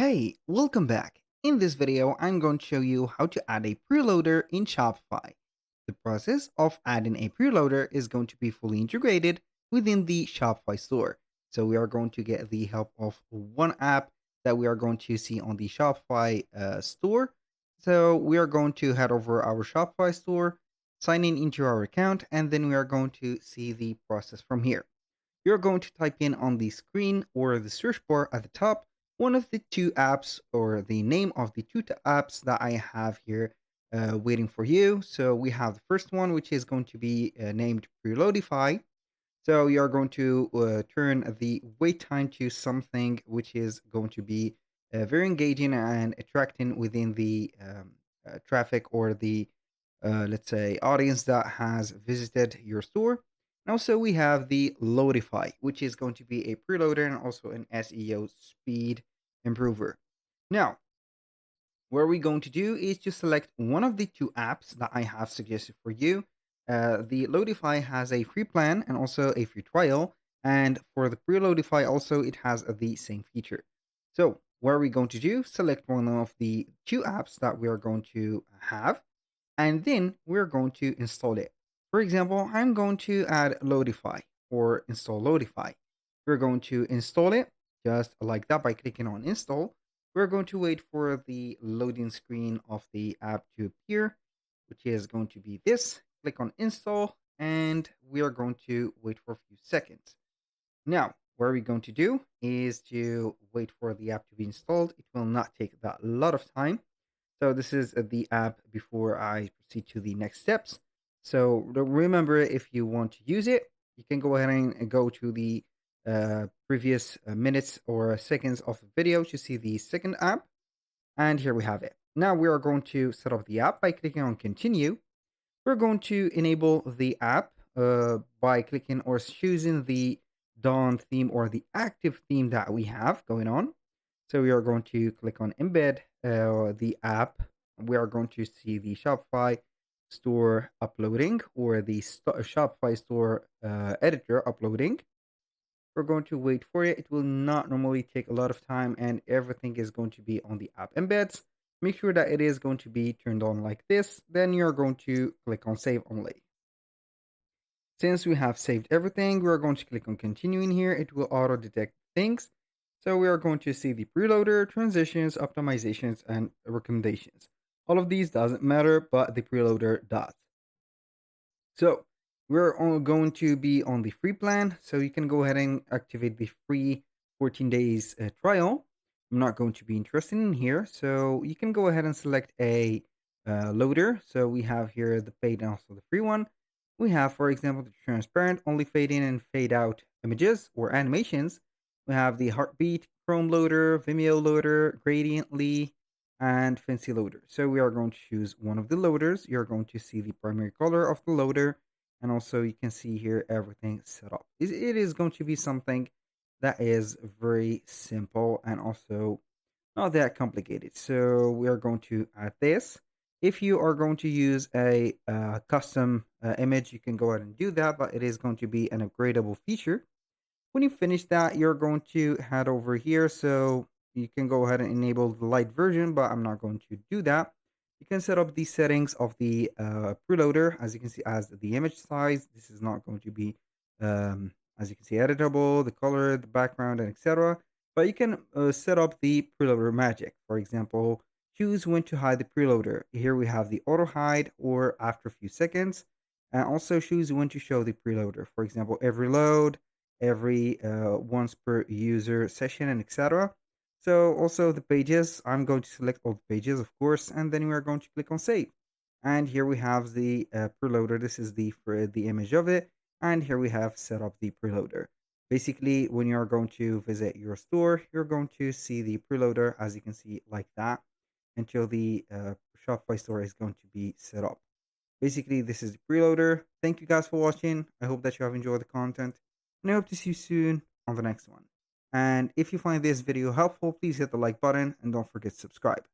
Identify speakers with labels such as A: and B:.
A: Hey, welcome back. In this video, I'm going to show you how to add a preloader in Shopify. The process of adding a preloader is going to be fully integrated within the Shopify store. So we are going to get the help of one app that we are going to see on the Shopify store. So we are going to head over our Shopify store, sign in into our account, and then we are going to see the process from here. You're going to type in on the screen or the search bar at the top one of the two apps or the name of the two apps that I have here waiting for you. So we have the first one, which is going to be named Preloadify. So you're going to turn the wait time to something which is going to be very engaging and attracting within the traffic or the let's say, audience that has visited your store. And also, we have the Loadify, which is going to be a preloader and also an SEO speed improver. Now, what we're going to do is to select one of the two apps that I have suggested for you. The Loadify has a free plan and also a free trial. And for the Preloadify, also, it has the same feature. So, what are we going to do? Select one of the two apps that we are going to have and then we're going to install it. For example, I'm going to add Loadify or install Loadify. We're going to install it just like that by clicking on install. We're going to wait for the loading screen of the app to appear, which is going to be this. Click on install and we are going to wait for a few seconds. Now, what we're going to do is to wait for the app to be installed. It will not take that lot of time. So this is the app before I proceed to the next steps. So remember, if you want to use it, you can go ahead and go to the previous minutes or seconds of the video to see the second app. And here we have it. Now we are going to set up the app by clicking on continue. We're going to enable the app by clicking or choosing the Dawn theme or the active theme that we have going on. So we are going to click on embed the app. We are going to see the Shopify store uploading or the Shopify store editor uploading. We're going to wait for it. It will not normally take a lot of time and everything is going to be on the app embeds. Make sure that it is going to be turned on like this. Then you're going to click on save only. Since we have saved everything, we're going to click on continuing here. It will auto detect things. So we are going to see the preloader, transitions, optimizations, and recommendations. All of these doesn't matter, but the preloader does. So we're going to be on the free plan. So you can go ahead and activate the free 14 days trial. I'm not going to be interested in here. So you can go ahead and select a loader. So we have here the paid and also the free one. We have, for example, the transparent, only fade in and fade out images or animations. We have the heartbeat, Chrome loader, Vimeo loader, gradiently, and fancy loader. So we are going to choose one of the loaders. You're going to see the primary color of the loader. And also you can see here everything set up. It is going to be something that is very simple and also not that complicated. So we are going to add this. If you are going to use a custom image, you can go ahead and do that, but it is going to be an upgradable feature. When you finish that, you're going to head over here. So you can go ahead and enable the light version, but I'm not going to do that. You can set up the settings of the preloader. As you can see, as the image size, this is not going to be, as you can see, editable, the color, the background, and etc. But you can set up the preloader magic. For example, choose when to hide the preloader. Here we have the auto hide or after a few seconds. And also choose when to show the preloader. For example, every load, every once per user session, and etc. So also the pages, I'm going to select all the pages, of course, and then we are going to click on save. And here we have the preloader. This is for the image of it. And here we have set up the preloader. Basically, when you're going to visit your store, you're going to see the preloader, as you can see, like that, until the Shopify store is going to be set up. Basically, this is the preloader. Thank you guys for watching. I hope that you have enjoyed the content, and I hope to see you soon on the next one. And if you find this video helpful, please hit the like button and don't forget to subscribe.